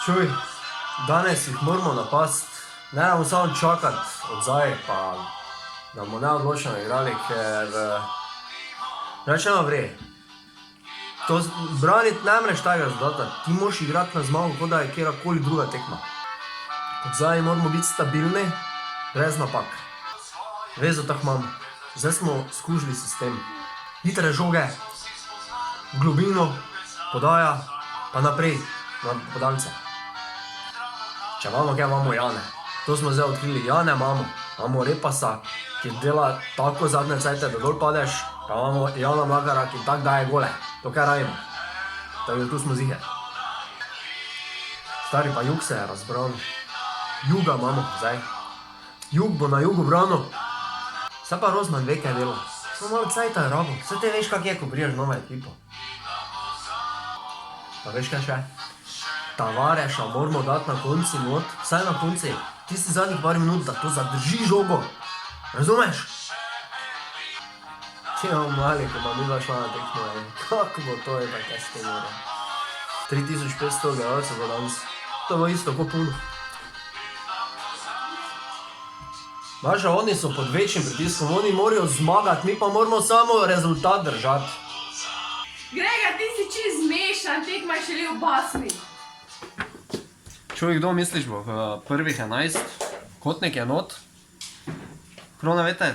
Čuj, danes jih moramo napasti. Ne bomo samo čakati odzaj, pa da bomo neodločno igrali, ker rečeno vre. Braniti ne mreš tega zadata, ti moraš igrati na zmago, kot da je kjerakoli druga tekma. Odzaj moramo biti stabilni, brez napak. Vezo tako imamo. Zdaj smo skužili sistem. Hitre žoge, globino, podaja, pa naprej na podalce. Če imamo kaj, imamo Jane. To smo zdaj odkrili. Jane imamo. Imamo Repasa, ki dela tako zadnje cajte, da dol padeš, pa imamo Jana Mlakara, ki tak daje gole. To kaj radimo. Tako da tu smo ziher. Stari pa Jug se je razbranil. Juga imamo zdaj. Jug bo na Jugu branil. Zdaj pa Rozman ve, kaj dela. Samo malo cajta je rabo. Vse te veš, kak je, ko priješ nova ekipa. Pa veš kaj še? Tavareša moramo dati na konci not, vsaj na konci, tisti zadnjih par minut, da to zadrži žogo. Razumeš? Če imamo mali, ko pa mi dva šla na tekmo, kako bo to, je pa kaj s tem mora. 3500 gledalcev bo danes. To bo isto, ko puno. Maša, oni so pod večjim pritiskom, oni morajo zmagati, mi pa moramo samo rezultat držati. Grega, ti si čist zmešan, tekma je šele v basmi. Čuj, kdo misliš bo v prvih 11? Kotnik je not. Krona veter.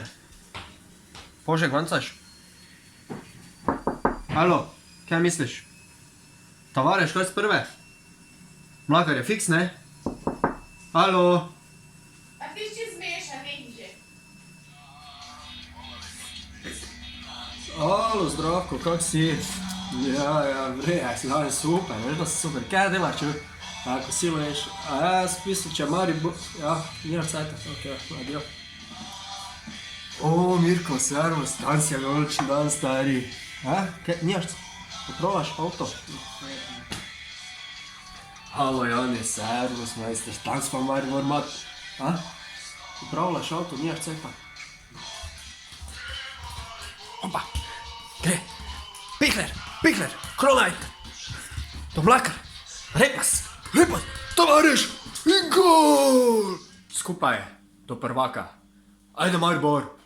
Požek vancaš. Halo, kaj misliš? Tavareš, kaj z prve? Mlakar je fiks, ne? Halo. A ti si čist zmešan, nekaj že. Halo, Zdravko, kak si? Ja, vre, si danes super, veš da si super. Kaj delaš, čuj? Ako si veš, a jaz pisam, če Mari bo... Ja, nijem cajta, ok, adio. O, Mirko, servus, danes je veličen dan, stari. Kaj, nijaš, poprobaš avto? Halo, Jani, servus, majster, danes pa Mari mora mat. Popravljaš avto, nijaš cajta. Opa, gre, Pikler, Kronajt, to Mlakar, Repas, Tavareš in gol! Skupaj do prvaka. Ajde, Maribor!